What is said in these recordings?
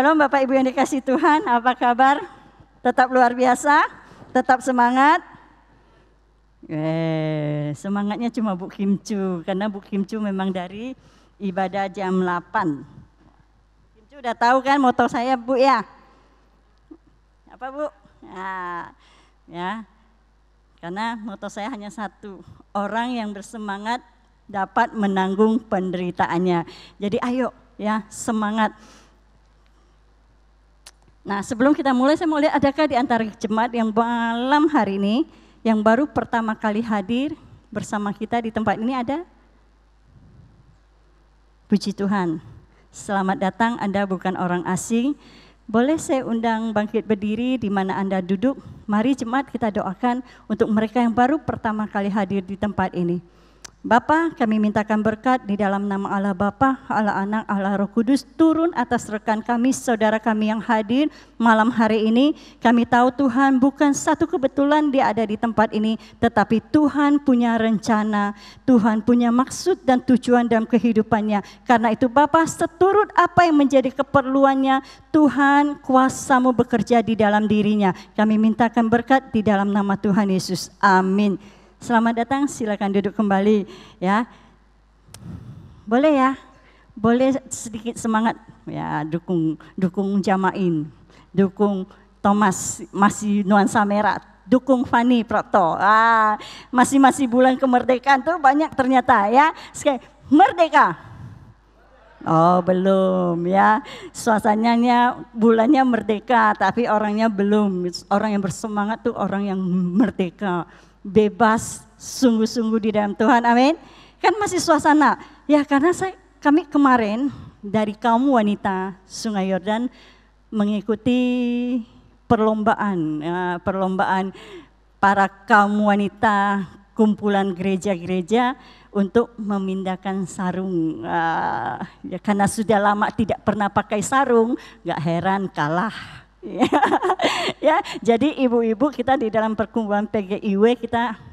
Shalom Bapak Ibu yang dikasihi Tuhan, apa kabar? Tetap luar biasa, tetap semangat. Semangatnya cuma Bu Kimcu, karena Bu Kimcu memang dari ibadah jam 8. Kimcu udah tahu kan moto saya Bu ya? Apa Bu? Nah, ya, karena moto saya hanya satu, orang yang bersemangat dapat menanggung penderitaannya. Jadi ayo ya semangat. Nah sebelum kita mulai saya mau lihat adakah di antara jemaat yang malam hari ini yang baru pertama kali hadir bersama kita di tempat ini ada? Puji Tuhan, selamat datang, Anda bukan orang asing. Boleh saya undang bangkit berdiri di mana Anda duduk. Mari jemaat kita doakan untuk mereka yang baru pertama kali hadir di tempat ini. Bapa, kami mintakan berkat di dalam nama Allah Bapa, Allah Anak, Allah Roh Kudus turun atas rekan kami, saudara kami yang hadir malam hari ini. Kami tahu Tuhan bukan satu kebetulan dia ada di tempat ini, tetapi Tuhan punya rencana, Tuhan punya maksud dan tujuan dalam kehidupannya. Karena itu Bapa, seturut apa yang menjadi keperluannya, Tuhan kuasa-Mu bekerja di dalam dirinya. Kami mintakan berkat di dalam nama Tuhan Yesus. Amin. Selamat datang, silakan duduk kembali ya. Boleh ya, boleh sedikit semangat ya, dukung Jamain, dukung Thomas masih nuansa merah, dukung Fani Prapto. Masih bulan kemerdekaan tuh banyak ternyata ya. Sekali merdeka. Oh belum ya, suasananya bulannya merdeka tapi orangnya belum. Orang yang bersemangat tuh orang yang merdeka, bebas, sungguh-sungguh di dalam Tuhan, amin. Kan masih suasana, ya karena kami kemarin dari kaum wanita Sungai Yordan mengikuti perlombaan para kaum wanita kumpulan gereja-gereja untuk memindahkan sarung. Ya, karena sudah lama tidak pernah pakai sarung, gak heran kalah. Ya, jadi ibu-ibu kita di dalam perkumpulan PGIW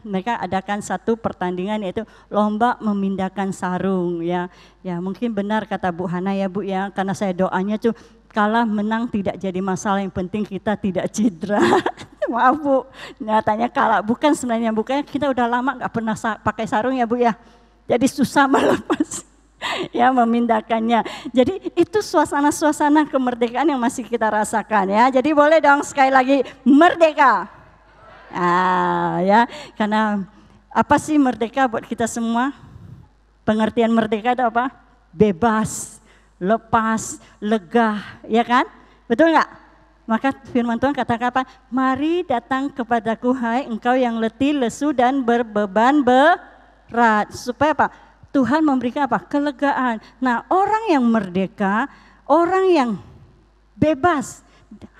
mereka adakan satu pertandingan yaitu lomba memindahkan sarung ya. Ya mungkin benar kata Bu Hana ya Bu ya, karena saya doanya tuh kalah menang tidak jadi masalah, yang penting kita tidak cedera. Maaf Bu, nyatanya kalah bukan sebenarnya, bukan kita udah lama nggak pernah pakai sarung ya Bu ya. Jadi susah melepas. Ya memindahkannya. Jadi itu suasana-suasana kemerdekaan yang masih kita rasakan ya. Jadi boleh dong sekali lagi merdeka. Ya, karena apa sih merdeka buat kita semua? Pengertian merdeka itu apa? Bebas, lepas, lega, ya kan? Betul nggak? Maka firman Tuhan katakan apa? Mari datang kepadaku hai engkau yang letih, lesu dan berbeban berat. Supaya apa? Tuhan memberikan apa? Kelegaan. Nah orang yang merdeka, orang yang bebas,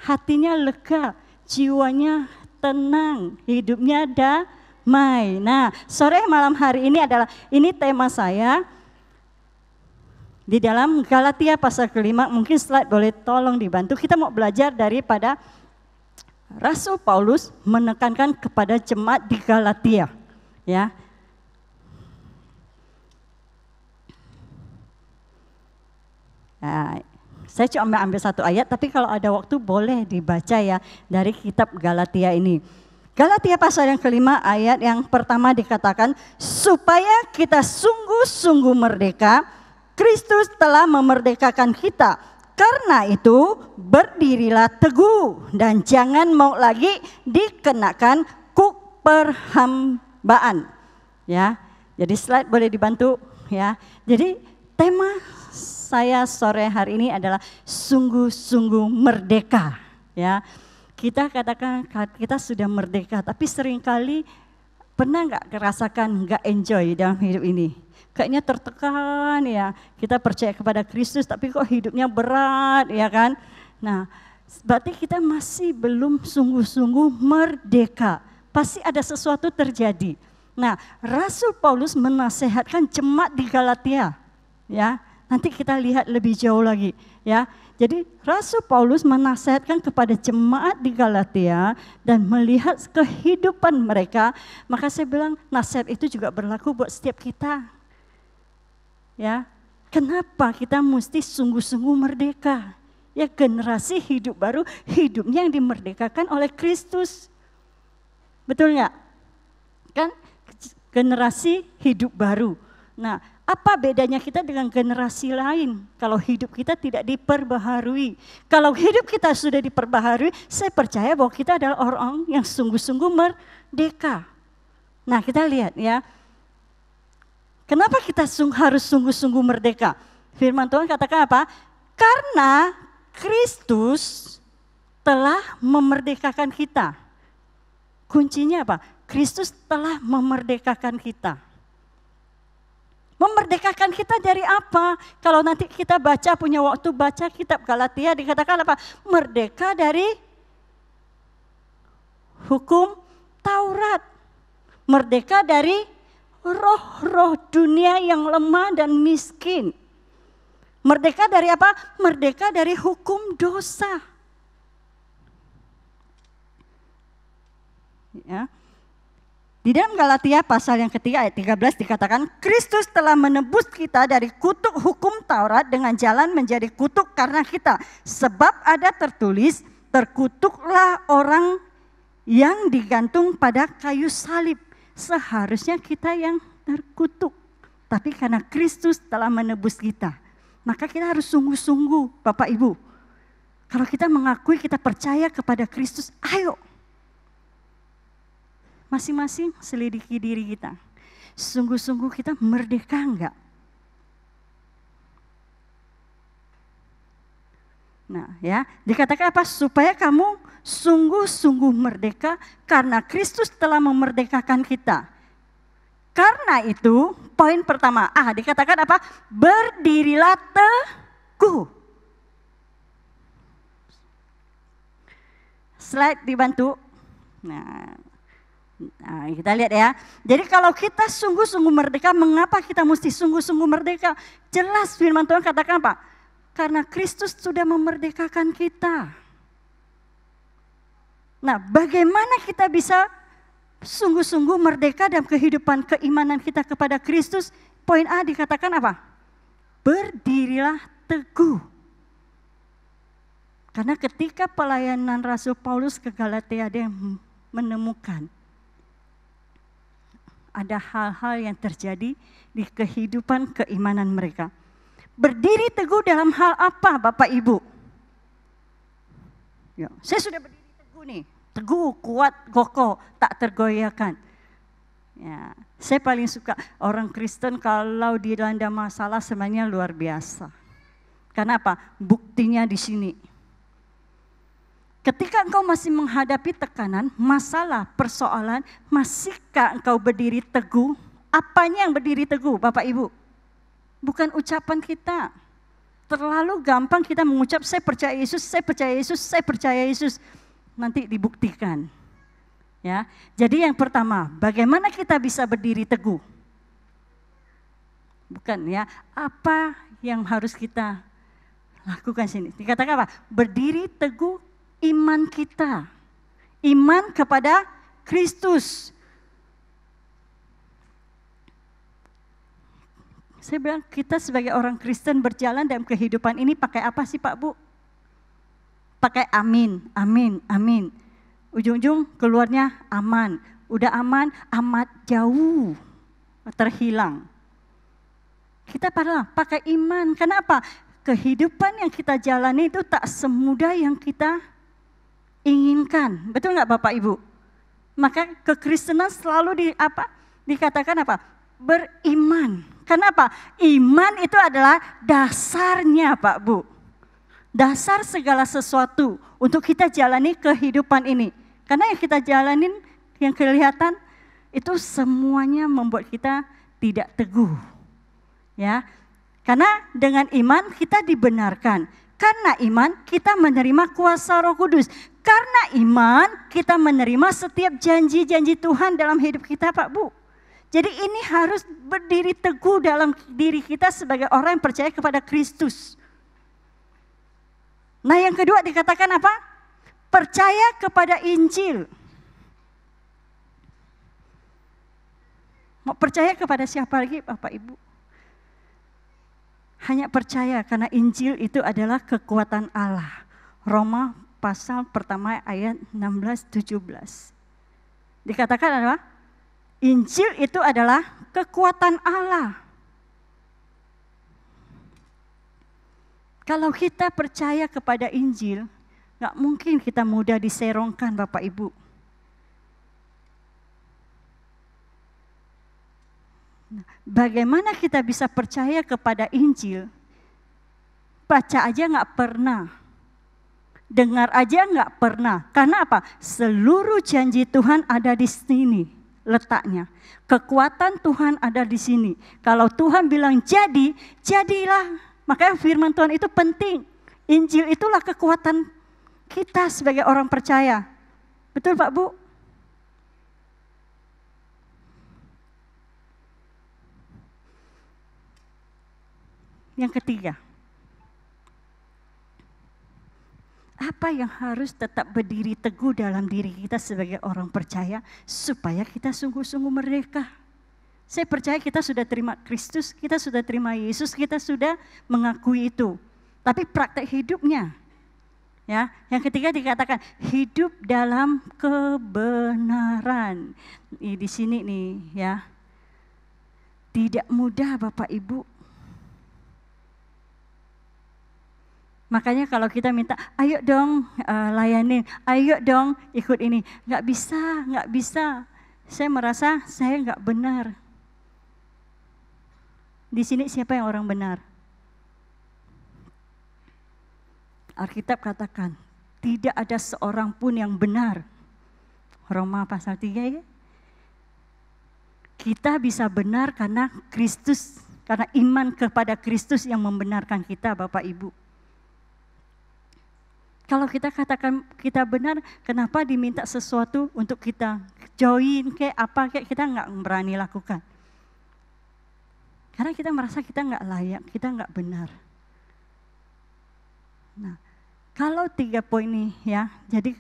hatinya lega, jiwanya tenang, hidupnya damai. Nah sore malam hari ini adalah, ini tema saya di dalam Galatia pasal ke-5, mungkin slide boleh tolong dibantu. Kita mau belajar daripada Rasul Paulus menekankan kepada jemaat di Galatia. Ya. Nah, saya cuma ambil satu ayat, tapi kalau ada waktu boleh dibaca ya dari kitab Galatia ini. Galatia pasal yang ke-5 ayat yang pertama dikatakan, supaya kita sungguh-sungguh merdeka, Kristus telah memerdekakan kita. Karena itu berdirilah teguh dan jangan mau lagi dikenakan kuk perhambaan. Ya, jadi slide boleh dibantu ya. Jadi tema saya sore hari ini adalah sungguh-sungguh merdeka ya. Kita katakan kita sudah merdeka, tapi seringkali pernah nggak merasakan nggak enjoy dalam hidup ini? Kayaknya tertekan ya, kita percaya kepada Kristus tapi kok hidupnya berat ya kan. Nah berarti kita masih belum sungguh-sungguh merdeka, pasti ada sesuatu terjadi. Nah Rasul Paulus menasehatkan jemaat di Galatia ya. Nanti kita lihat lebih jauh lagi ya. Jadi Rasul Paulus menasihatkan kepada jemaat di Galatia dan melihat kehidupan mereka. Maka saya bilang nasihat itu juga berlaku buat setiap kita. Ya, kenapa kita mesti sungguh-sungguh merdeka? Ya, generasi hidup baru, hidupnya yang dimerdekakan oleh Kristus. Betul nggak? Kan generasi hidup baru. Nah, apa bedanya kita dengan generasi lain? Kalau hidup kita tidak diperbaharui. Kalau hidup kita sudah diperbaharui, saya percaya bahwa kita adalah orang yang sungguh-sungguh merdeka. Nah, kita lihat ya. Kenapa kita harus sungguh-sungguh merdeka? Firman Tuhan katakan apa? Karena Kristus telah memerdekakan kita. Kuncinya apa? Kristus telah memerdekakan kita. Memerdekakan kita dari apa? Kalau nanti kita baca, punya waktu baca kitab Galatia, dikatakan apa? Merdeka dari hukum Taurat. Merdeka dari roh-roh dunia yang lemah dan miskin. Merdeka dari apa? Merdeka dari hukum dosa. Ya. Di dalam Galatia pasal yang ketiga ayat 13 dikatakan, Kristus telah menebus kita dari kutuk hukum Taurat dengan jalan menjadi kutuk karena kita. Sebab ada tertulis, terkutuklah orang yang digantung pada kayu salib. Seharusnya kita yang terkutuk. Tapi karena Kristus telah menebus kita, maka kita harus sungguh-sungguh, Bapak Ibu. Kalau kita mengakui, kita percaya kepada Kristus, ayo. Masing-masing selidiki diri kita. Sungguh-sungguh kita merdeka enggak? Nah ya, dikatakan apa? Supaya kamu sungguh-sungguh merdeka karena Kristus telah memerdekakan kita. Karena itu, poin pertama, dikatakan apa? Berdirilah teguh. Slide dibantu. Nah, kita lihat ya. Jadi kalau kita sungguh-sungguh merdeka, mengapa kita mesti sungguh-sungguh merdeka? Jelas firman Tuhan katakan apa? Karena Kristus sudah memerdekakan kita. Nah, bagaimana kita bisa sungguh-sungguh merdeka dalam kehidupan keimanan kita kepada Kristus? Poin A dikatakan apa? Berdirilah teguh. Karena ketika pelayanan Rasul Paulus ke Galatia, dia menemukan ada hal-hal yang terjadi di kehidupan keimanan mereka. Berdiri teguh dalam hal apa, Bapak Ibu? Ya, saya sudah berdiri teguh nih. Teguh, kuat, kokoh, tak tergoyahkan. Ya, saya paling suka orang Kristen kalau dilanda masalah sebenarnya luar biasa. Karena apa? Buktinya di sini. Ketika engkau masih menghadapi tekanan, masalah, persoalan, masihkah engkau berdiri teguh? Apanya yang berdiri teguh, Bapak Ibu? Bukan ucapan kita. Terlalu gampang kita mengucap, saya percaya Yesus, saya percaya Yesus, saya percaya Yesus. Nanti dibuktikan. Ya, jadi yang pertama, bagaimana kita bisa berdiri teguh? Bukan ya, apa yang harus kita lakukan sini? Dikatakan apa? Berdiri teguh iman kita. Iman kepada Kristus. Saya bilang kita sebagai orang Kristen berjalan dalam kehidupan ini pakai apa sih Pak Bu? Pakai amin, amin, amin. Ujung-ujung keluarnya aman. Udah aman, amat jauh terhilang. Kita pakai iman. Kenapa? Kehidupan yang kita jalani itu tak semudah yang kita inginkan. Betul nggak Bapak Ibu? Maka kekristenan selalu dikatakan apa? Beriman. Kenapa? Iman itu adalah dasarnya Pak Bu. Dasar segala sesuatu untuk kita jalani kehidupan ini. Karena yang kita jalanin, yang kelihatan, itu semuanya membuat kita tidak teguh. Ya, karena dengan iman kita dibenarkan. Karena iman kita menerima kuasa Roh Kudus. Karena iman kita menerima setiap janji-janji Tuhan dalam hidup kita Pak Bu. Jadi ini harus berdiri teguh dalam diri kita sebagai orang yang percaya kepada Kristus. Nah yang kedua dikatakan apa? Percaya kepada Injil. Mau percaya kepada siapa lagi Bapak Ibu? Hanya percaya karena Injil itu adalah kekuatan Allah. Roma pasal pertama ayat 16-17. Dikatakan adalah Injil itu adalah kekuatan Allah. Kalau kita percaya kepada Injil, gak mungkin kita mudah diserongkan Bapak Ibu. Bagaimana kita bisa percaya kepada Injil? Baca aja gak pernah. Dengar aja gak pernah. Karena apa? Seluruh janji Tuhan ada di sini letaknya. Kekuatan Tuhan ada di sini. Kalau Tuhan bilang jadi, jadilah. Makanya firman Tuhan itu penting. Injil itulah kekuatan kita sebagai orang percaya. Betul Pak Bu? Yang ketiga, apa yang harus tetap berdiri teguh dalam diri kita sebagai orang percaya supaya kita sungguh-sungguh merdeka? Saya percaya kita sudah terima Kristus, kita sudah terima Yesus, kita sudah mengakui itu. Tapi praktek hidupnya, ya. Yang ketiga dikatakan hidup dalam kebenaran. Di sini nih, ya. Tidak mudah Bapak Ibu. Makanya kalau kita minta, ayo dong layanin, ayo dong ikut ini. Nggak bisa. Saya merasa saya nggak benar. Di sini siapa yang orang benar? Alkitab katakan, tidak ada seorang pun yang benar. Roma pasal 3 ya. Kita bisa benar karena Kristus, karena iman kepada Kristus yang membenarkan kita Bapak Ibu. Kalau kita katakan kita benar, kenapa diminta sesuatu untuk kita join kayak apa kayak kita nggak berani lakukan? Karena kita merasa kita nggak layak, kita nggak benar. Nah, kalau 3 poin ini ya, jadi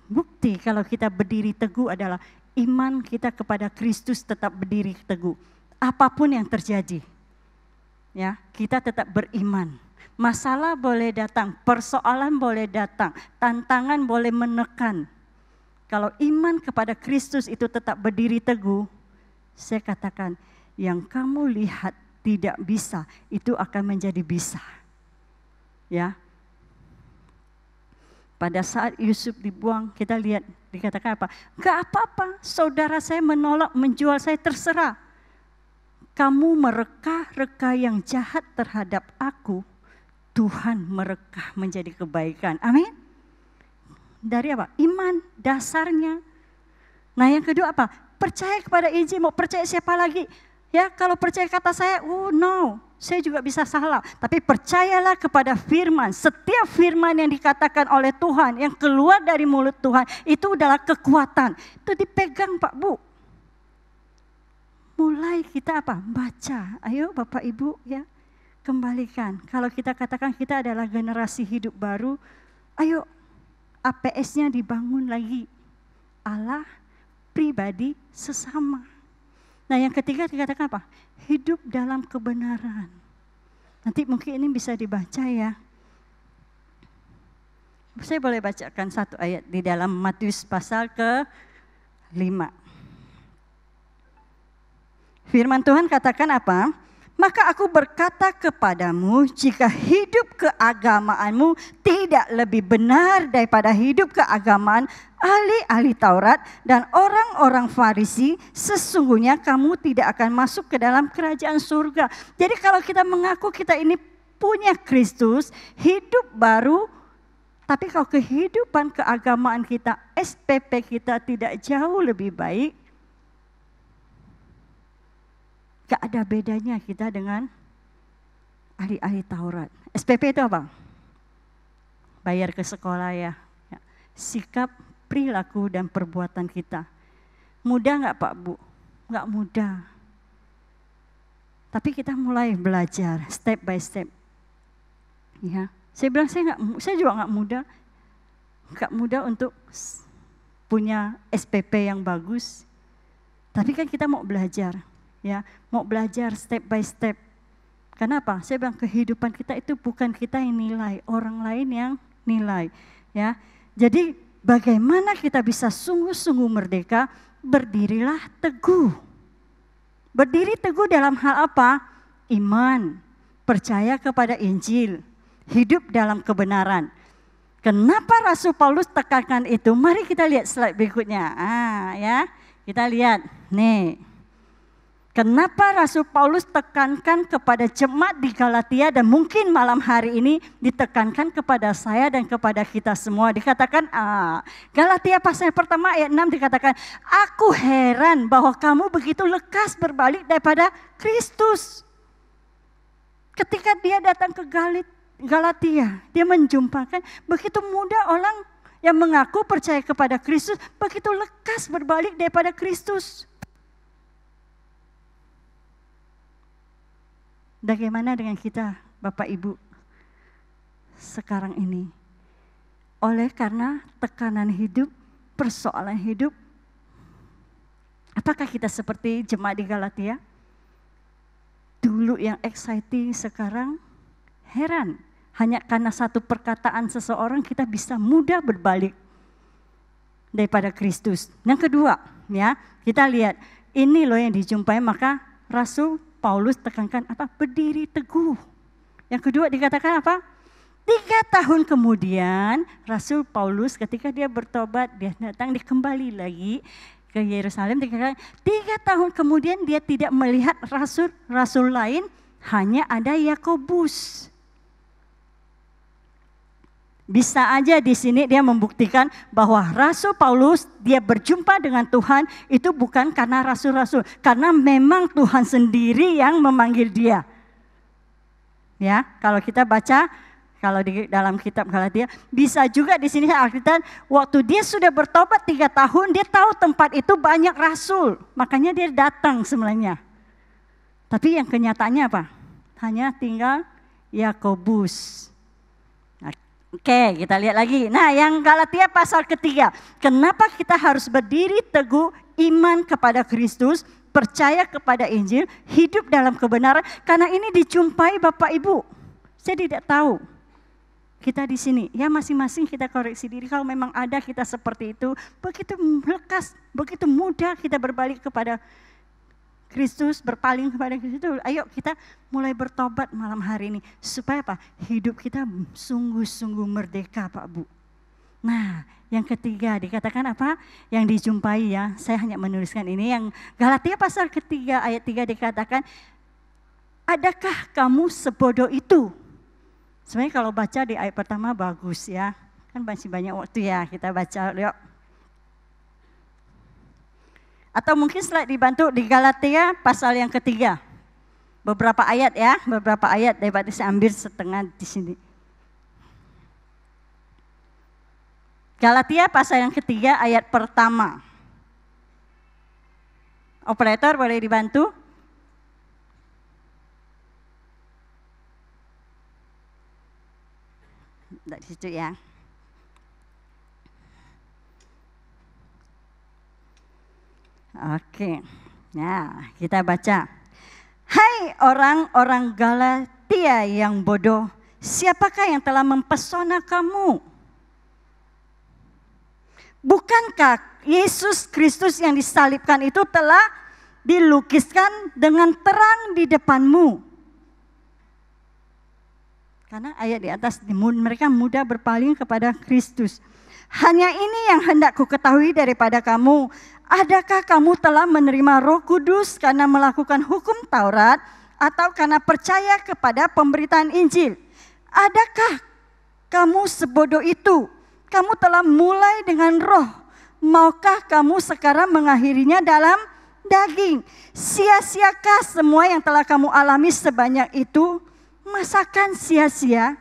bukti kalau kita berdiri teguh adalah iman kita kepada Kristus tetap berdiri teguh. Apapun yang terjadi, ya kita tetap beriman. Masalah boleh datang, persoalan boleh datang, tantangan boleh menekan. Kalau iman kepada Kristus itu tetap berdiri teguh, saya katakan yang kamu lihat tidak bisa, itu akan menjadi bisa. Ya. Pada saat Yusuf dibuang, kita lihat dikatakan apa? Gak apa-apa, saudara saya menolak menjual saya, terserah. Kamu mereka-reka yang jahat terhadap aku, Tuhan merekah menjadi kebaikan. Amin. Dari apa? Iman dasarnya. Nah yang kedua apa? Percaya kepada Injil. Mau percaya siapa lagi? Ya kalau percaya kata saya, no. Saya juga bisa salah. Tapi percayalah kepada firman. Setiap firman yang dikatakan oleh Tuhan, yang keluar dari mulut Tuhan, itu adalah kekuatan. Itu dipegang Pak Bu. Mulai kita apa? Baca. Ayo Bapak Ibu ya. Kembalikan. Kalau kita katakan kita adalah generasi hidup baru, ayo APS-nya dibangun lagi. Allah, pribadi, sesama. Nah yang ketiga dikatakan apa? Hidup dalam kebenaran. Nanti mungkin ini bisa dibaca ya. Saya boleh bacakan satu ayat di dalam Matius pasal ke-5. Firman Tuhan katakan apa? Maka aku berkata kepadamu, jika hidup keagamaanmu tidak lebih benar daripada hidup keagamaan ahli-ahli Taurat dan orang-orang Farisi, sesungguhnya kamu tidak akan masuk ke dalam kerajaan surga. Jadi kalau kita mengaku kita ini punya Kristus, hidup baru, tapi kalau kehidupan keagamaan kita, SPP kita tidak jauh lebih baik, gak ada bedanya kita dengan ahli-ahli Taurat. SPP itu apa? Bayar ke sekolah ya. Sikap, perilaku, dan perbuatan kita. Mudah gak Pak Bu? Gak mudah. Tapi kita mulai belajar step by step. Ya, saya bilang saya juga gak mudah. Gak mudah untuk punya SPP yang bagus. Tapi kan kita mau belajar. Ya, mau belajar step by step. Kenapa? Saya bilang kehidupan kita itu bukan kita yang nilai, orang lain yang nilai. Ya, jadi bagaimana kita bisa sungguh-sungguh merdeka? Berdirilah teguh. Berdiri teguh dalam hal apa? Iman, percaya kepada Injil, hidup dalam kebenaran. Kenapa Rasul Paulus tekankan itu? Mari kita lihat slide berikutnya. Ya, kita lihat nih. Kenapa Rasul Paulus tekankan kepada jemaat di Galatia dan mungkin malam hari ini ditekankan kepada saya dan kepada kita semua. Dikatakan, Galatia pasal pertama ayat 6 dikatakan, aku heran bahwa kamu begitu lekas berbalik daripada Kristus. Ketika dia datang ke Galatia, dia menjumpakan begitu mudah orang yang mengaku percaya kepada Kristus, begitu lekas berbalik daripada Kristus. Bagaimana dengan kita, Bapak Ibu, sekarang ini? Oleh karena tekanan hidup, persoalan hidup, apakah kita seperti jemaat di Galatia? Dulu yang exciting, sekarang heran. Hanya karena satu perkataan seseorang kita bisa mudah berbalik daripada Kristus. Yang kedua, ya, kita lihat ini loh yang dijumpai, maka Rasul Paulus tekankan apa? Berdiri teguh. Yang kedua dikatakan apa? 3 tahun kemudian Rasul Paulus ketika dia bertobat, dia datang, dia kembali lagi ke Yerusalem. Dikatakan 3 tahun kemudian dia tidak melihat rasul-rasul lain, hanya ada Yakobus. Bisa aja di sini dia membuktikan bahwa Rasul Paulus dia berjumpa dengan Tuhan itu bukan karena rasul-rasul, karena memang Tuhan sendiri yang memanggil dia. Ya, kalau kita baca kalau di dalam kitab Galatia, bisa juga di sini Alkitab waktu dia sudah bertobat 3 tahun, dia tahu tempat itu banyak rasul, makanya dia datang sebenarnya. Tapi yang kenyataannya apa? Hanya tinggal Yakobus. Oke, kita lihat lagi. Nah, yang Galatia pasal ketiga. Kenapa kita harus berdiri teguh iman kepada Kristus, percaya kepada Injil, hidup dalam kebenaran? Karena ini dijumpai Bapak Ibu. Saya tidak tahu. Kita di sini, ya masing-masing kita koreksi diri. Kalau memang ada kita seperti itu, begitu lekas, begitu mudah kita berbalik kepada Kristus, berpaling kepada Kristus. Ayo kita mulai bertobat malam hari ini. Supaya apa? Hidup kita sungguh-sungguh merdeka, Pak Bu. Nah, yang ketiga dikatakan apa? Yang dijumpai, ya, saya hanya menuliskan ini. Yang Galatia pasal ketiga ayat 3 dikatakan, adakah kamu sebodoh itu? Sebenarnya kalau baca di ayat pertama bagus, ya. Kan masih banyak waktu, ya, kita baca. Yuk. Atau mungkin slide dibantu di Galatia pasal yang ketiga. Beberapa ayat, ya, beberapa ayat daripada saya ambil setengah di sini. Galatia pasal yang ketiga ayat pertama. Operator boleh dibantu? Dari situ, ya. Oke, nah kita baca. Hai orang-orang Galatia yang bodoh, siapakah yang telah mempesona kamu? Bukankah Yesus Kristus yang disalibkan itu telah dilukiskan dengan terang di depanmu? Karena ayat di atas, mereka mudah berpaling kepada Kristus. Hanya ini yang hendak ku ketahui daripada kamu. Adakah kamu telah menerima Roh Kudus karena melakukan hukum Taurat atau karena percaya kepada pemberitaan Injil? Adakah kamu sebodoh itu? Kamu telah mulai dengan roh. Maukah kamu sekarang mengakhirinya dalam daging? Sia-siakah semua yang telah kamu alami sebanyak itu? Masakan sia-sia?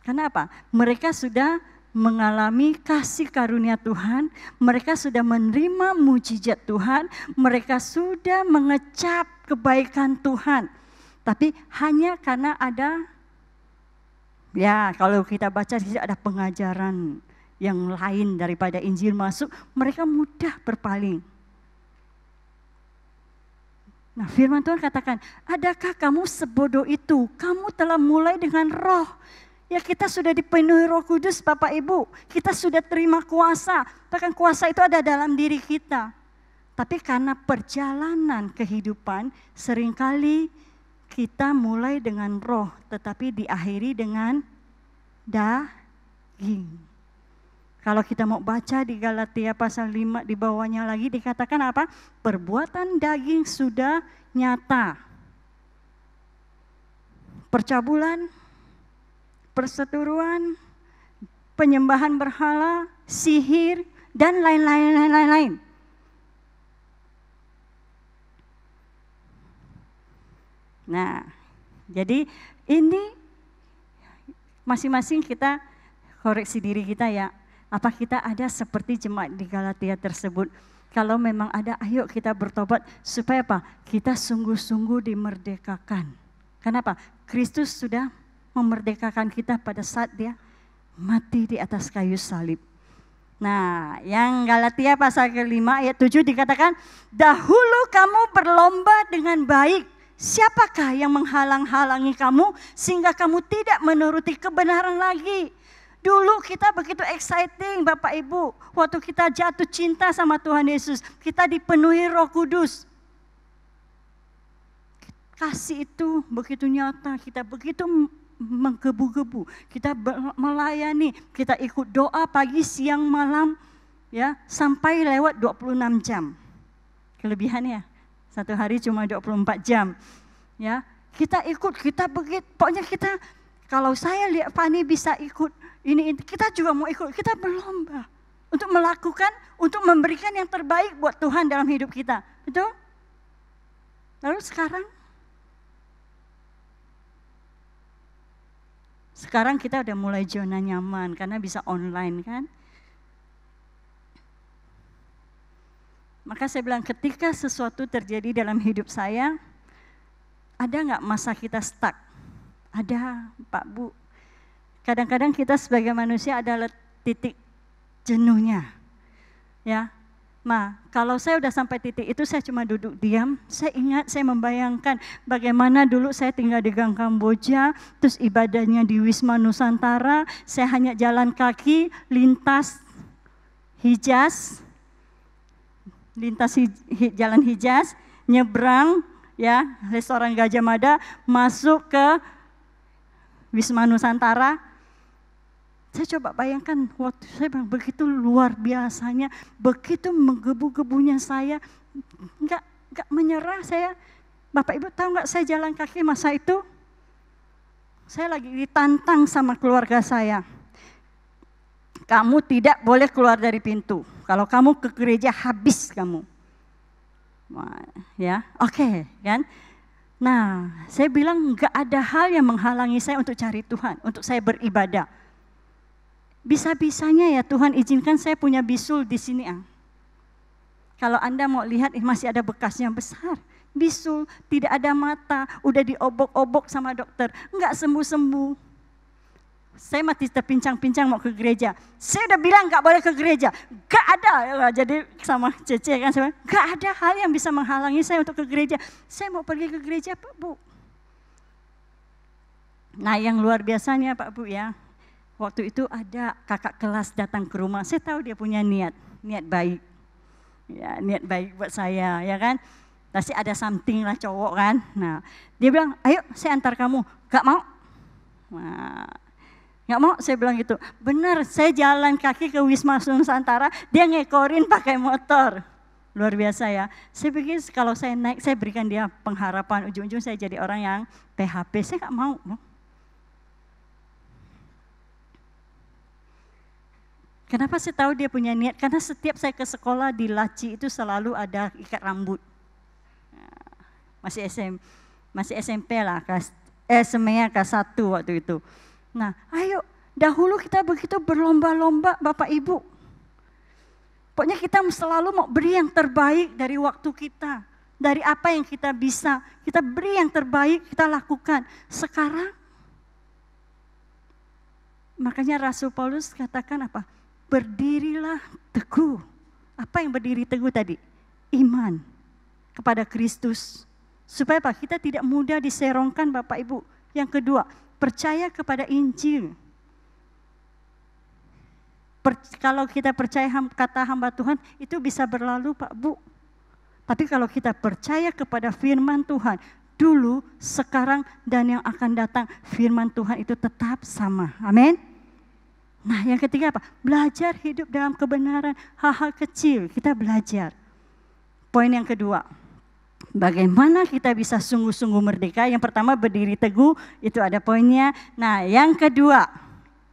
Kenapa? Mereka sudah mengalami kasih karunia Tuhan, mereka sudah menerima mujizat Tuhan, mereka sudah mengecap kebaikan Tuhan. Tapi hanya karena ada, ya kalau kita baca ada pengajaran yang lain daripada Injil masuk, mereka mudah berpaling. Nah, firman Tuhan katakan, adakah kamu sebodoh itu? Kamu telah mulai dengan roh. Ya, kita sudah dipenuhi Roh Kudus Bapak Ibu. Kita sudah terima kuasa. Bahkan kuasa itu ada dalam diri kita. Tapi karena perjalanan kehidupan seringkali kita mulai dengan roh, tetapi diakhiri dengan daging. Kalau kita mau baca di Galatia pasal 5 di bawahnya lagi dikatakan apa? Perbuatan daging sudah nyata. Percabulan, perseteruan, penyembahan berhala, sihir, dan lain-lain. Nah, jadi ini masing-masing kita koreksi diri kita ya. Apa kita ada seperti jemaat di Galatia tersebut? Kalau memang ada, ayo kita bertobat supaya apa? Kita sungguh-sungguh dimerdekakan. Kenapa? Kristus sudah memerdekakan kita pada saat dia mati di atas kayu salib. Nah, yang Galatia pasal ke-5 ayat 7 dikatakan, dahulu kamu berlomba dengan baik. Siapakah yang menghalang-halangi kamu sehingga kamu tidak menuruti kebenaran lagi? Dulu kita begitu exciting Bapak Ibu, waktu kita jatuh cinta sama Tuhan Yesus, kita dipenuhi Roh Kudus. Kasih itu begitu nyata, kita begitu menggebu-gebu, kita melayani, kita ikut doa pagi, siang, malam, ya sampai lewat 26 jam. Kelebihannya, satu hari cuma 24 jam. Ya, kita ikut, kita begitu, pokoknya kita, kalau saya lihat Fani bisa ikut, ini kita juga mau ikut, kita berlomba untuk melakukan, untuk memberikan yang terbaik buat Tuhan dalam hidup kita, betul? Lalu sekarang kita udah mulai zona nyaman karena bisa online kan. Maka saya bilang ketika sesuatu terjadi dalam hidup saya, ada nggak masa kita stuck? Ada Pak Bu. Kadang-kadang kita sebagai manusia adalah titik jenuhnya. Ya. Nah, kalau saya udah sampai titik itu saya cuma duduk diam. Saya ingat, saya membayangkan bagaimana dulu saya tinggal di Gang Kamboja, terus ibadahnya di Wisma Nusantara, saya hanya jalan kaki lintas Jalan Hijaz, nyebrang ya, restoran Gajah Mada, masuk ke Wisma Nusantara. Saya coba bayangkan waktu saya begitu luar biasanya, begitu menggebu-gebunya saya, enggak menyerah saya. Bapak Ibu tahu enggak saya jalan kaki masa itu? Saya lagi ditantang sama keluarga saya. Kamu tidak boleh keluar dari pintu. Kalau kamu ke gereja habis kamu. Nah, ya, oke, kan? Nah, saya bilang enggak ada hal yang menghalangi saya untuk cari Tuhan, untuk saya beribadah. Bisa-bisanya ya Tuhan izinkan saya punya bisul di sini. Kalau Anda mau lihat masih ada bekasnya besar. Bisul, tidak ada mata, udah diobok-obok sama dokter, enggak sembuh-sembuh. Saya masih terpincang-pincang mau ke gereja. Saya udah bilang enggak boleh ke gereja. Enggak ada. Jadi sama Cece kan saya, enggak ada hal yang bisa menghalangi saya untuk ke gereja. Saya mau pergi ke gereja Pak Bu. Nah yang luar biasanya Pak Bu ya. Waktu itu ada kakak kelas datang ke rumah, saya tahu dia punya niat baik. Ya, niat baik buat saya, ya kan. Pasti ada something lah cowok kan. Nah, dia bilang, ayo saya antar kamu. Gak mau. Nah, gak mau, saya bilang gitu. Benar, saya jalan kaki ke Wisma Nusantara, dia ngekorin pakai motor. Luar biasa ya. Saya pikir kalau saya naik, saya berikan dia pengharapan. Ujung-ujung saya jadi orang yang PHP, saya gak mau. Kenapa saya tahu dia punya niat? Karena setiap saya ke sekolah di laci itu selalu ada ikat rambut. Masih SMP lah, SMA kelas 1 waktu itu. Nah, ayo dahulu kita begitu berlomba-lomba Bapak Ibu. Pokoknya kita selalu mau beri yang terbaik dari waktu kita. Dari apa yang kita bisa, kita beri yang terbaik, kita lakukan. Sekarang, makanya Rasul Paulus katakan apa? Berdirilah teguh. Apa yang berdiri teguh tadi? Iman kepada Kristus. Supaya apa? Kita tidak mudah diserongkan Bapak Ibu. Yang kedua, percaya kepada Injil. Kalau kita percaya kata hamba Tuhan, itu bisa berlalu Pak Bu. Tapi kalau kita percaya kepada firman Tuhan, dulu, sekarang, dan yang akan datang, firman Tuhan itu tetap sama. Amin. Nah, yang ketiga apa? Belajar hidup dalam kebenaran, hal-hal kecil kita belajar. Poin yang kedua, bagaimana kita bisa sungguh-sungguh merdeka? Yang pertama, berdiri teguh, itu ada poinnya. Nah, yang kedua,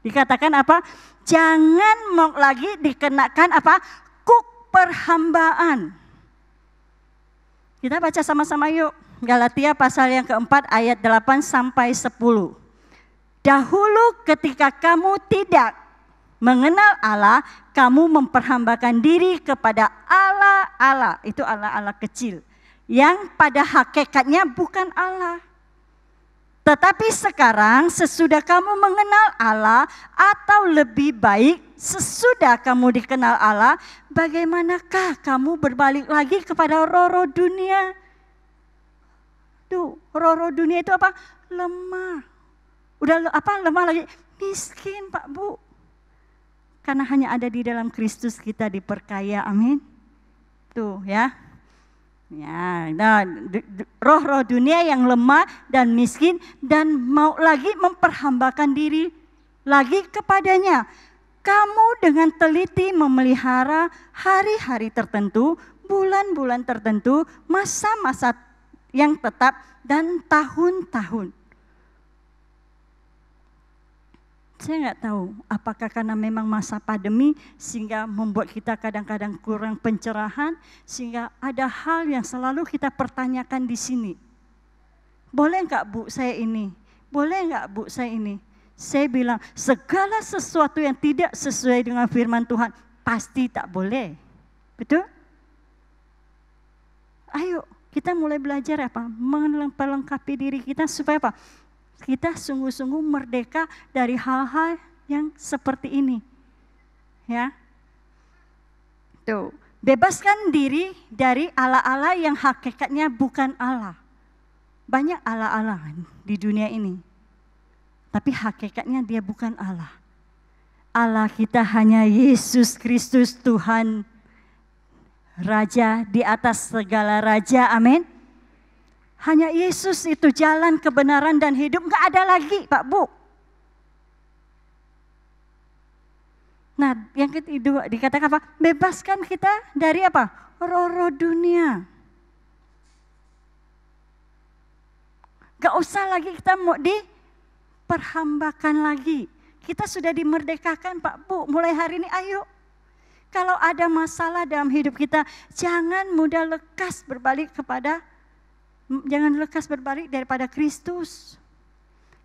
dikatakan apa? Jangan mau lagi dikenakan apa? Kuk perhambaan. Kita baca sama-sama yuk. Galatia pasal yang keempat ayat 8 sampai 10. Dahulu ketika kamu tidak mengenal Allah, kamu memperhambakan diri kepada Allah-Allah. Itu Allah-Allah kecil. Yang pada hakikatnya bukan Allah. Tetapi sekarang sesudah kamu mengenal Allah, atau lebih baik sesudah kamu dikenal Allah, bagaimanakah kamu berbalik lagi kepada roh-roh dunia? Tuh, roh-roh dunia itu apa? Lemah. Udah apa? Lemah lagi. Miskin Pak Bu. Karena hanya ada di dalam Kristus kita diperkaya. Amin. Tuh ya. Ya, nah, roh-roh dunia yang lemah dan miskin dan mau lagi memperhambakan diri lagi kepadanya. Kamu dengan teliti memelihara hari-hari tertentu, bulan-bulan tertentu, masa-masa yang tetap dan tahun-tahun. Saya nggak tahu apakah karena memang masa pandemi sehingga membuat kita kadang-kadang kurang pencerahan, sehingga ada hal yang selalu kita pertanyakan di sini. Boleh nggak Bu saya ini? Boleh nggak Bu saya ini? Saya bilang segala sesuatu yang tidak sesuai dengan firman Tuhan pasti tak boleh. Betul? Ayo kita mulai belajar apa? Melengkapi diri kita supaya apa? Kita sungguh-sungguh merdeka dari hal-hal yang seperti ini. Ya. Tuh, bebaskan diri dari Allah-Allah yang hakikatnya bukan Allah. Banyak Allah-Allah di dunia ini. Tapi hakikatnya dia bukan Allah. Allah kita hanya Yesus Kristus Tuhan, Raja di atas segala raja. Amin. Hanya Yesus itu jalan kebenaran dan hidup, nggak ada lagi Pak Bu. Nah yang kedua dikatakan apa? Bebaskan kita dari apa? Roh-roh dunia. Gak usah lagi kita mau diperhambakan lagi. Kita sudah dimerdekakan Pak Bu, mulai hari ini ayo. Kalau ada masalah dalam hidup kita, jangan mudah lekas berbalik daripada Kristus.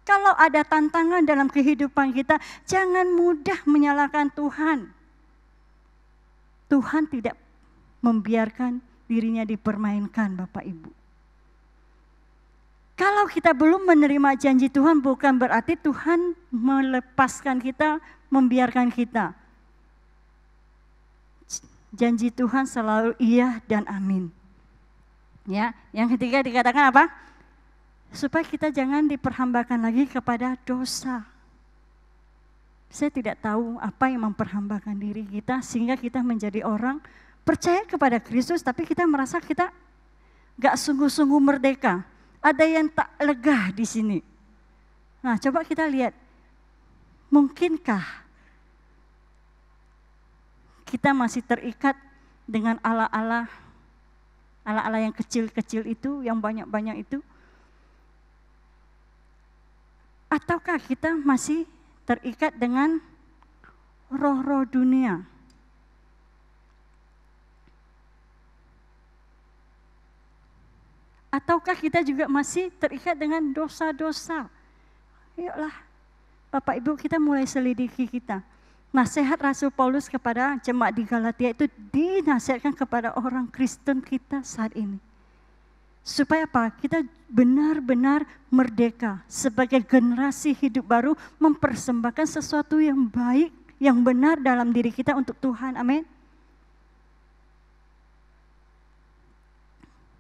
Kalau ada tantangan dalam kehidupan kita, jangan mudah menyalahkan Tuhan. Tuhan tidak membiarkan dirinya dipermainkan Bapak Ibu. Kalau kita belum menerima janji Tuhan, bukan berarti Tuhan melepaskan kita, membiarkan kita. Janji Tuhan selalu iya dan amin. Ya, yang ketiga dikatakan apa? Supaya kita jangan diperhambakan lagi kepada dosa. Saya tidak tahu apa yang memperhambakan diri kita sehingga kita menjadi orang percaya kepada Kristus, tapi kita merasa kita gak sungguh-sungguh merdeka. Ada yang tak lega di sini. Nah, coba kita lihat, mungkinkah kita masih terikat dengan Allah-Allah yang kecil-kecil itu, yang banyak-banyak itu? Ataukah kita masih terikat dengan roh-roh dunia? Ataukah kita juga masih terikat dengan dosa-dosa? Yuklah, Bapak Ibu, kita mulai selidiki kita. Nasihat Rasul Paulus kepada jemaat di Galatia itu dinasihatkan kepada orang Kristen kita saat ini. Supaya apa? Kita benar-benar merdeka sebagai generasi hidup baru, mempersembahkan sesuatu yang baik, yang benar dalam diri kita untuk Tuhan. Amin.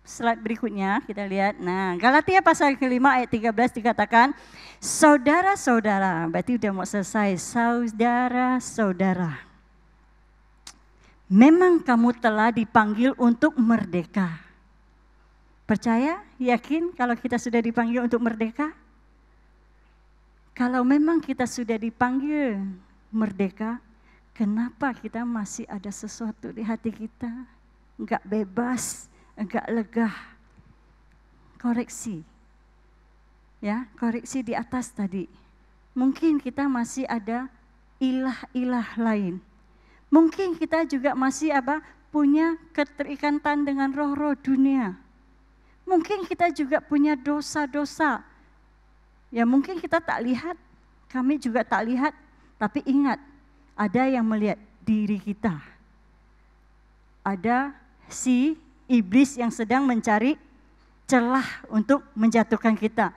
slide berikutnya kita lihat. Nah, Galatia pasal kelima ayat 13 dikatakan, saudara-saudara, berarti udah mau selesai. Saudara-saudara, memang kamu telah dipanggil untuk merdeka. Percaya, yakin kalau kita sudah dipanggil untuk merdeka? Kalau memang kita sudah dipanggil merdeka, kenapa kita masih ada sesuatu di hati kita? Enggak bebas, enggak lega. Koreksi. Ya, koreksi di atas tadi. Mungkin kita masih ada ilah-ilah lain. Mungkin kita juga masih punya keterikatan dengan roh-roh dunia. Mungkin kita juga punya dosa-dosa. Ya mungkin kita tak lihat, kami juga tak lihat. Tapi ingat, ada yang melihat diri kita. Ada si iblis yang sedang mencari celah untuk menjatuhkan kita.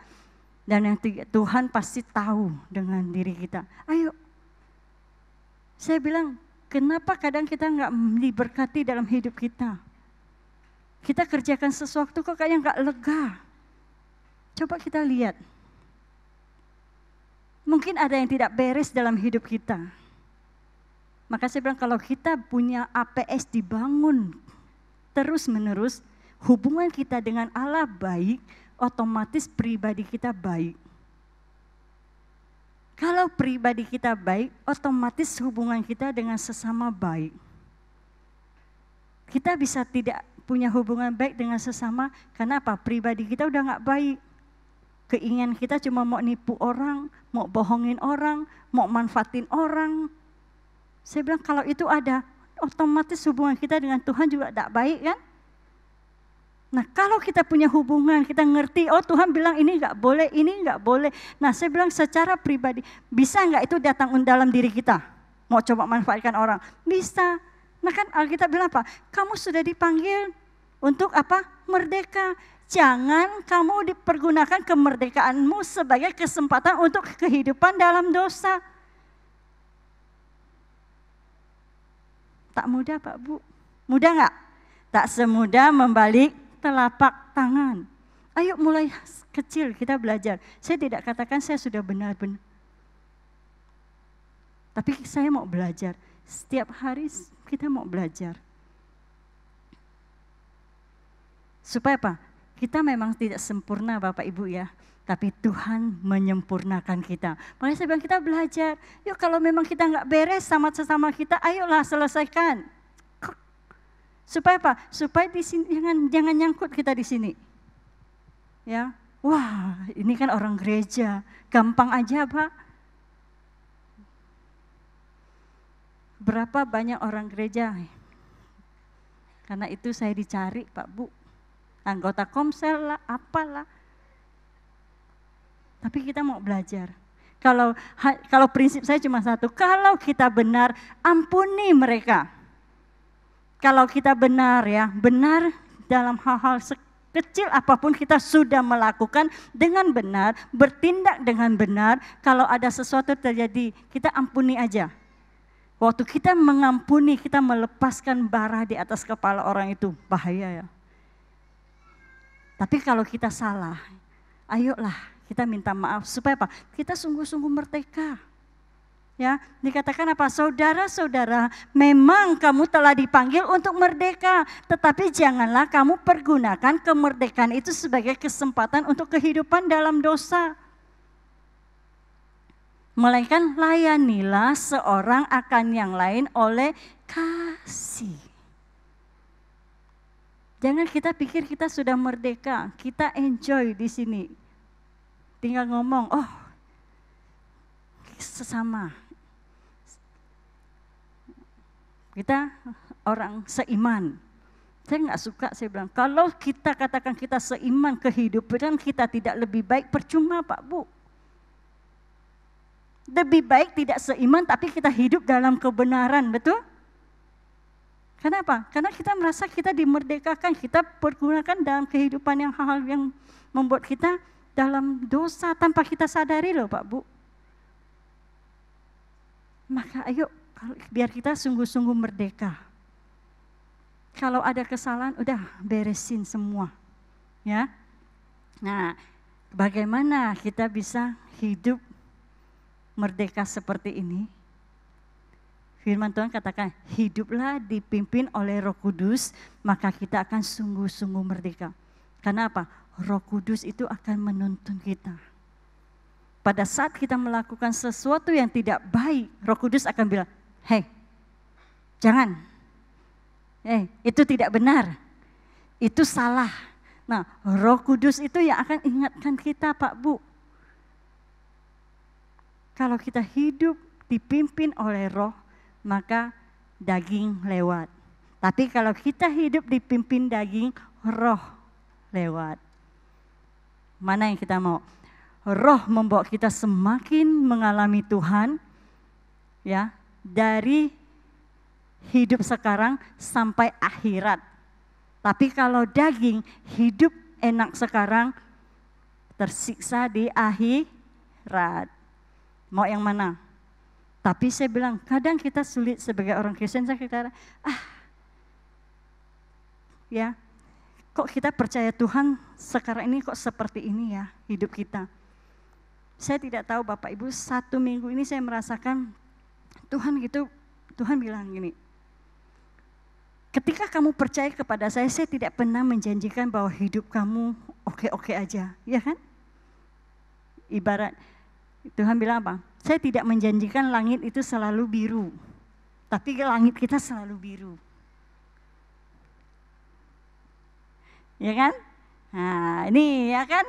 Dan yang Tuhan pasti tahu dengan diri kita. Ayo, saya bilang, kenapa kadang kita enggak diberkati dalam hidup kita? Kita kerjakan sesuatu kok kayak enggak lega. Coba kita lihat. Mungkin ada yang tidak beres dalam hidup kita. Maka saya bilang kalau kita punya APS dibangun terus menerus, hubungan kita dengan Allah baik, otomatis pribadi kita baik. Kalau pribadi kita baik, otomatis hubungan kita dengan sesama baik. Kita bisa tidak punya hubungan baik dengan sesama, karena apa? Pribadi kita udah gak baik. Keinginan kita cuma mau nipu orang, mau bohongin orang, mau manfaatin orang. Saya bilang kalau itu ada, otomatis hubungan kita dengan Tuhan juga tidak baik kan? Nah kalau kita punya hubungan, kita ngerti, oh Tuhan bilang ini nggak boleh, ini nggak boleh. Nah saya bilang secara pribadi, bisa nggak itu datang dalam diri kita? Mau coba manfaatkan orang? Bisa. Nah kan Alkitab bilang apa? Kamu sudah dipanggil untuk apa? Merdeka. Jangan kamu dipergunakan kemerdekaanmu sebagai kesempatan untuk kehidupan dalam dosa. Tak mudah Pak Bu. Mudah nggak? Tak semudah membalik telapak tangan. Ayo mulai kecil kita belajar. Saya tidak katakan saya sudah benar-benar. Tapi saya mau belajar. Setiap hari kita mau belajar. Supaya apa? Kita memang tidak sempurna Bapak Ibu ya. Tapi Tuhan menyempurnakan kita. Makanya saya bilang kita belajar. Yuk kalau memang kita nggak beres sama sesama kita, ayolah selesaikan. Supaya apa? Supaya di sini jangan nyangkut kita di sini. Ya. Wah, ini kan orang gereja. Gampang aja, Pak. Berapa banyak orang gereja? Karena itu saya dicari, Pak Bu. Anggota komsel lah, apalah. Tapi kita mau belajar. Kalau prinsip saya cuma satu, kalau kita benar, ampuni mereka. Kalau kita benar ya, benar dalam hal-hal sekecil apapun kita sudah melakukan dengan benar, bertindak dengan benar, kalau ada sesuatu terjadi, kita ampuni aja. Waktu kita mengampuni, kita melepaskan bara di atas kepala orang itu, bahaya ya. Tapi kalau kita salah, ayolah kita minta maaf supaya apa? Kita sungguh-sungguh merdeka. Ya, dikatakan apa? Saudara-saudara, memang kamu telah dipanggil untuk merdeka, tetapi janganlah kamu pergunakan kemerdekaan itu sebagai kesempatan untuk kehidupan dalam dosa. Melainkan layanilah seorang akan yang lain oleh kasih. Jangan kita pikir kita sudah merdeka, kita enjoy di sini. Tinggal ngomong, oh sesama. Kita orang seiman. Saya nggak suka, saya bilang, kalau kita katakan kita seiman kehidupan kita tidak lebih baik, percuma Pak Bu. Lebih baik tidak seiman tapi kita hidup dalam kebenaran, betul? Kenapa? Karena kita merasa kita dimerdekakan, kita pergunakan dalam kehidupan yang hal-hal yang membuat kita dalam dosa tanpa kita sadari loh Pak Bu. Maka ayo biar kita sungguh-sungguh merdeka. Kalau ada kesalahan, udah beresin semua. Ya. Nah, bagaimana kita bisa hidup merdeka seperti ini? Firman Tuhan katakan, hiduplah dipimpin oleh Roh Kudus, maka kita akan sungguh-sungguh merdeka. Karena apa? Roh Kudus itu akan menuntun kita. Pada saat kita melakukan sesuatu yang tidak baik, Roh Kudus akan bilang, hei, jangan. Itu tidak benar. Itu salah. Nah, Roh Kudus itu yang akan ingatkan kita, Pak Bu. Kalau kita hidup dipimpin oleh Roh, maka daging lewat. Tapi kalau kita hidup dipimpin daging, Roh lewat. Mana yang kita mau? Roh membawa kita semakin mengalami Tuhan, ya, dari hidup sekarang sampai akhirat. Tapi kalau daging hidup enak sekarang, tersiksa di akhirat. Mau yang mana? Tapi saya bilang, kadang kita sulit sebagai orang Kristen, saya kata, ya, kok kita percaya Tuhan sekarang ini kok seperti ini ya hidup kita. Saya tidak tahu Bapak Ibu, 1 minggu ini saya merasakan Tuhan bilang gini, ketika kamu percaya kepada saya tidak pernah menjanjikan bahwa hidup kamu oke-oke aja, ya kan? Ibarat Tuhan bilang apa? Saya tidak menjanjikan langit itu selalu biru, tapi langit kita selalu biru. Ya kan? Nah ini ya kan,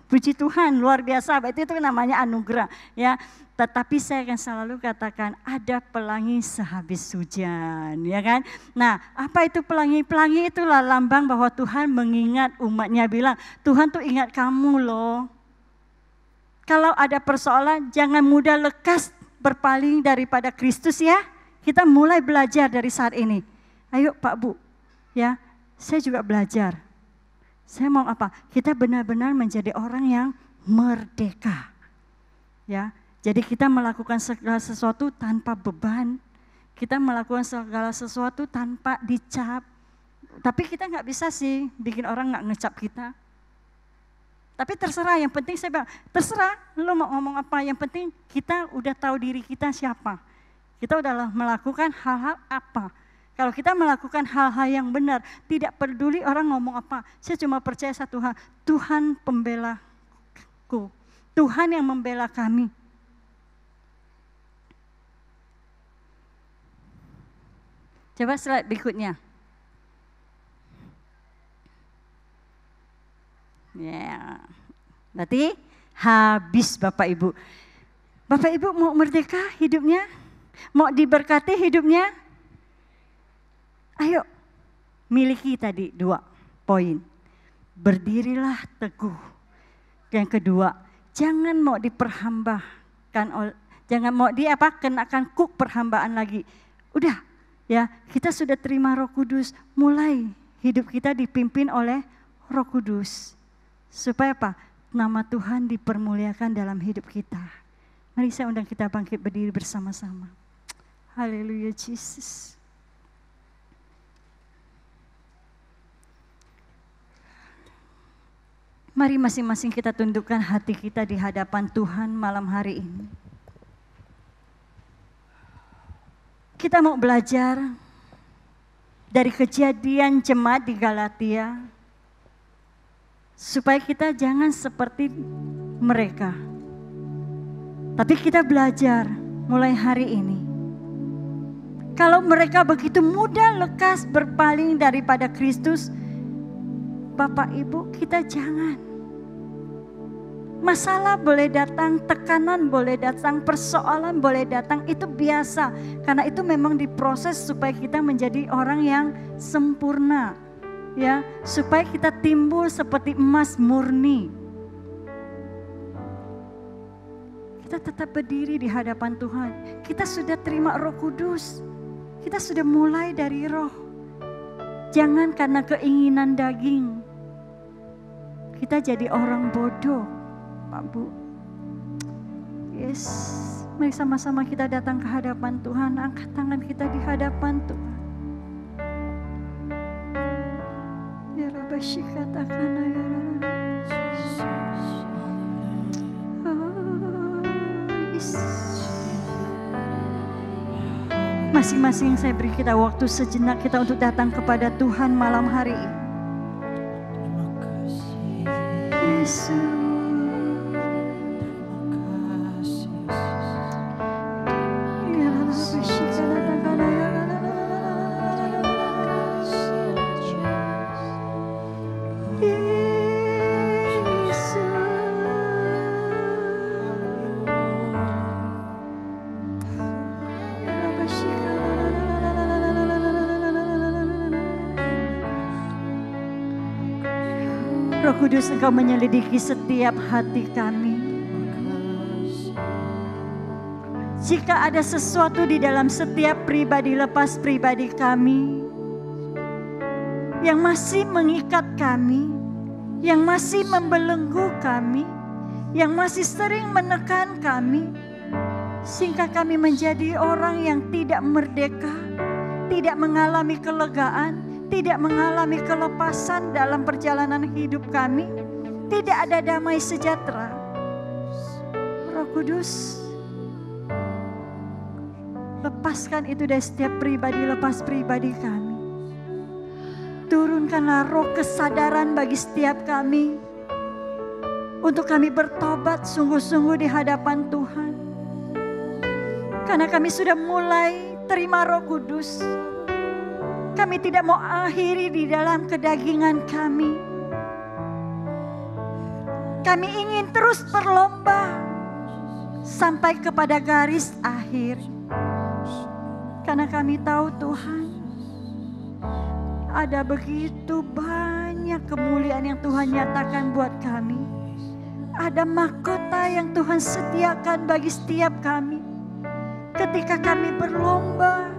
puji Tuhan luar biasa, itu namanya anugerah ya. Tetapi saya akan selalu katakan ada pelangi sehabis hujan, ya kan? Nah, apa itu pelangi? Pelangi itulah lambang bahwa Tuhan mengingat umatnya, bilang, Tuhan tuh ingat kamu loh. Kalau ada persoalan, jangan mudah lekas berpaling daripada Kristus ya. Kita mulai belajar dari saat ini. Ayo Pak Bu, ya, saya juga belajar. Saya mau apa? Kita benar-benar menjadi orang yang merdeka, ya. Jadi kita melakukan segala sesuatu tanpa beban, kita melakukan segala sesuatu tanpa dicap. Tapi kita nggak bisa sih bikin orang nggak ngecap kita. Tapi terserah, yang penting saya bilang, terserah lu mau ngomong apa, yang penting kita udah tahu diri kita siapa. Kita udah melakukan hal-hal apa. Kalau kita melakukan hal-hal yang benar, tidak peduli orang ngomong apa. Saya cuma percaya satu hal, Tuhan pembelaku, Tuhan yang membela kami. Coba slide berikutnya. Ya, berarti habis Bapak Ibu. Bapak Ibu mau merdeka hidupnya? Mau diberkati hidupnya? Ayo, miliki tadi 2 poin. Berdirilah teguh. Yang kedua, jangan mau diperhambakan, jangan mau kenakan kuk perhambaan lagi. Udah, ya, kita sudah terima Roh Kudus, mulai hidup kita dipimpin oleh Roh Kudus. Supaya apa? Nama Tuhan dipermuliakan dalam hidup kita. Mari saya undang kita bangkit berdiri bersama-sama. Haleluya Yesus. Mari masing-masing kita tundukkan hati kita di hadapan Tuhan malam hari ini. Kita mau belajar dari kejadian jemaat di Galatia, supaya kita jangan seperti mereka. Tapi kita belajar mulai hari ini. Kalau mereka begitu mudah lekas berpaling daripada Kristus, Bapak Ibu kita jangan. Masalah boleh datang, tekanan boleh datang, persoalan boleh datang, itu biasa. Karena itu memang diproses supaya kita menjadi orang yang sempurna. Ya, supaya kita timbul seperti emas murni. Kita tetap berdiri di hadapan Tuhan. Kita sudah terima Roh Kudus. Kita sudah mulai dari Roh. Jangan karena keinginan daging kita jadi orang bodoh, Pak Bu. Yes, mari sama-sama kita datang ke hadapan Tuhan. Angkat tangan kita di hadapan Tuhan. Masing-masing saya beri kita waktu sejenak kita untuk datang kepada Tuhan malam hari ini. Yesus. Roh Kudus, Engkau menyelidiki setiap hati kami. Jika ada sesuatu di dalam setiap pribadi lepas pribadi kami yang masih mengikat kami, yang masih membelenggu kami, yang masih sering menekan kami, sehingga kami menjadi orang yang tidak merdeka, tidak mengalami kelegaan, tidak mengalami kelepasan dalam perjalanan hidup kami, tidak ada damai sejahtera. Roh Kudus, lepaskan itu dari setiap pribadi lepas pribadi kami. Turunkanlah roh kesadaran bagi setiap kami, untuk kami bertobat sungguh-sungguh di hadapan Tuhan. Karena kami sudah mulai terima Roh Kudus, kami tidak mau akhiri di dalam kedagingan kami. Kami ingin terus berlomba sampai kepada garis akhir. Karena kami tahu Tuhan, ada begitu banyak kemuliaan yang Tuhan nyatakan buat kami. Ada mahkota yang Tuhan sediakan bagi setiap kami. Ketika kami berlomba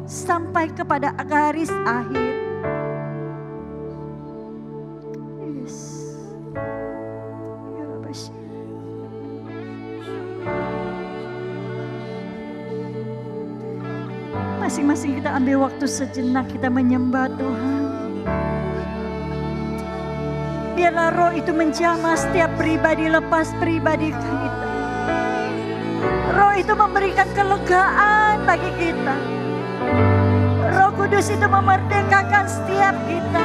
sampai kepada garis akhir. Yes. Masing-masing kita ambil waktu sejenak, kita menyembah Tuhan. Biarlah roh itu menjamah setiap pribadi lepas pribadi kita. Roh itu memberikan kelegaan bagi kita. Roh Kudus itu memerdekakan setiap kita.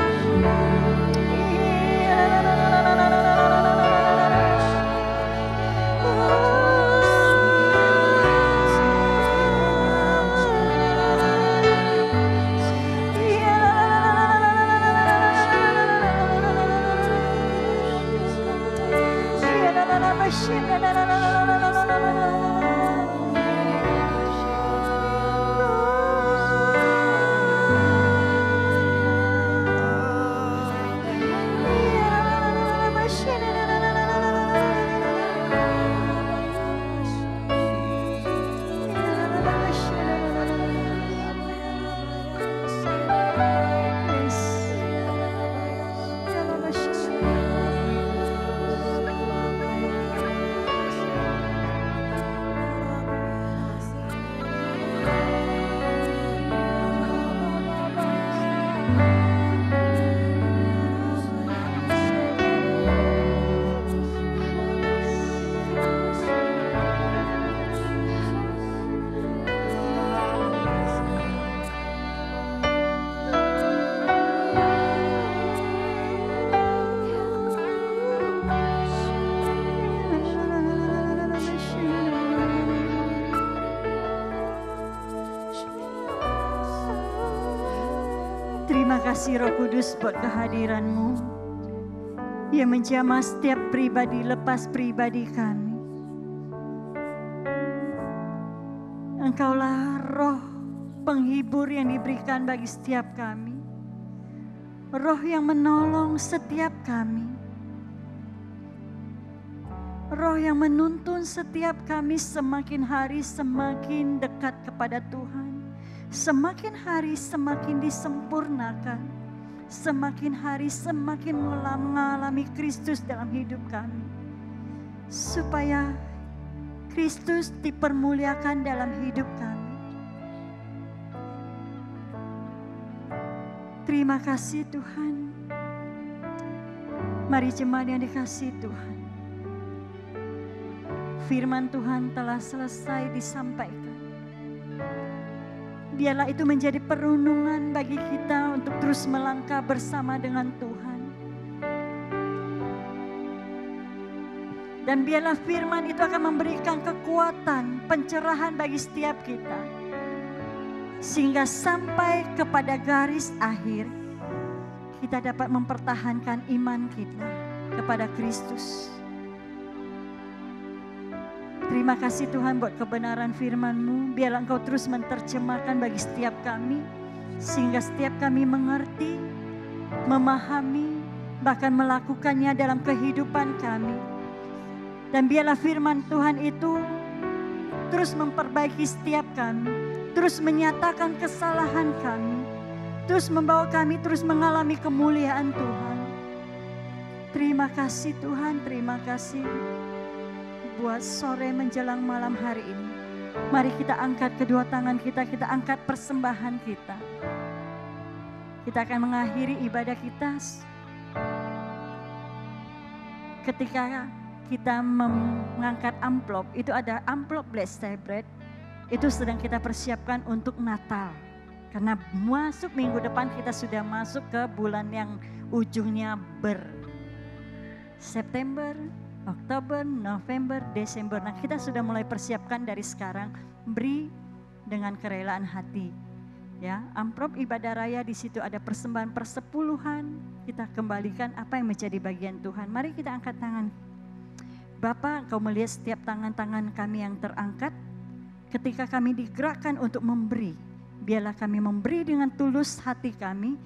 Terima kasih Roh Kudus buat kehadiran-Mu yang menjamah setiap pribadi lepas pribadi kami. Engkaulah roh penghibur yang diberikan bagi setiap kami. Roh yang menolong setiap kami. Roh yang menuntun setiap kami semakin hari semakin dekat kepada Tuhan. Semakin hari semakin disempurnakan. Semakin hari semakin mengalami Kristus dalam hidup kami. Supaya Kristus dipermuliakan dalam hidup kami. Terima kasih Tuhan. Mari jemaat yang dikasihi Tuhan, firman Tuhan telah selesai disampaikan. Biarlah itu menjadi perenungan bagi kita untuk terus melangkah bersama dengan Tuhan. Dan biarlah firman itu akan memberikan kekuatan, pencerahan bagi setiap kita. Sehingga sampai kepada garis akhir, kita dapat mempertahankan iman kita kepada Kristus. Terima kasih Tuhan buat kebenaran firman-Mu. Biarlah Engkau terus menerjemahkan bagi setiap kami. Sehingga setiap kami mengerti, memahami, bahkan melakukannya dalam kehidupan kami. Dan biarlah firman Tuhan itu terus memperbaiki setiap kami. Terus menyatakan kesalahan kami. Terus membawa kami terus mengalami kemuliaan Tuhan. Terima kasih Tuhan, terima kasih buat sore menjelang malam hari ini. Mari kita angkat kedua tangan kita angkat persembahan kita. Kita akan mengakhiri ibadah kita ketika kita mengangkat amplop. Itu ada amplop blessed bread. Itu sedang kita persiapkan untuk Natal. Karena masuk minggu depan kita sudah masuk ke bulan yang ujungnya September, Oktober, November, Desember. Nah, kita sudah mulai persiapkan dari sekarang, beri dengan kerelaan hati. Ya, amplop ibadah raya di situ ada persembahan persepuluhan. Kita kembalikan apa yang menjadi bagian Tuhan. Mari kita angkat tangan. Bapa, Engkau melihat setiap tangan-tangan kami yang terangkat. Ketika kami digerakkan untuk memberi, biarlah kami memberi dengan tulus hati kami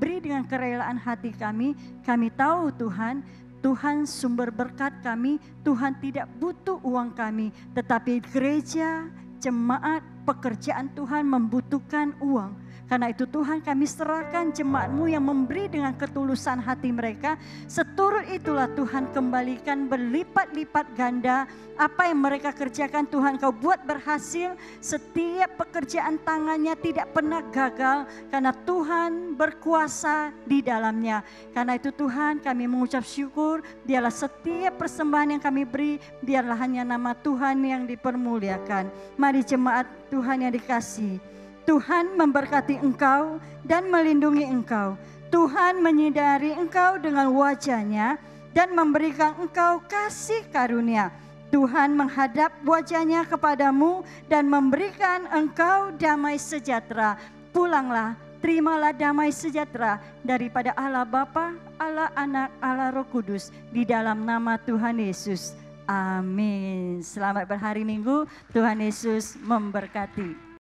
beri dengan kerelaan hati kami. Kami tahu Tuhan, Tuhan sumber berkat kami, Tuhan tidak butuh uang kami, tetapi gereja, jemaat, pekerjaan Tuhan membutuhkan uang. Karena itu Tuhan kami serahkan jemaat-Mu yang memberi dengan ketulusan hati mereka. Seturut itulah Tuhan kembalikan berlipat-lipat ganda apa yang mereka kerjakan. Tuhan Kau buat berhasil, setiap pekerjaan tangannya tidak pernah gagal. Karena Tuhan berkuasa di dalamnya. Karena itu Tuhan kami mengucap syukur, biarlah setiap persembahan yang kami beri, biarlah hanya nama Tuhan yang dipermuliakan. Mari jemaat Tuhan yang dikasihi. Tuhan memberkati engkau dan melindungi engkau. Tuhan menyinari engkau dengan wajah-Nya dan memberikan engkau kasih karunia. Tuhan menghadap wajah-Nya kepadamu dan memberikan engkau damai sejahtera. Pulanglah, terimalah damai sejahtera daripada Allah Bapa, Allah Anak, Allah Roh Kudus di dalam nama Tuhan Yesus. Amin. Selamat berhari Minggu. Tuhan Yesus memberkati.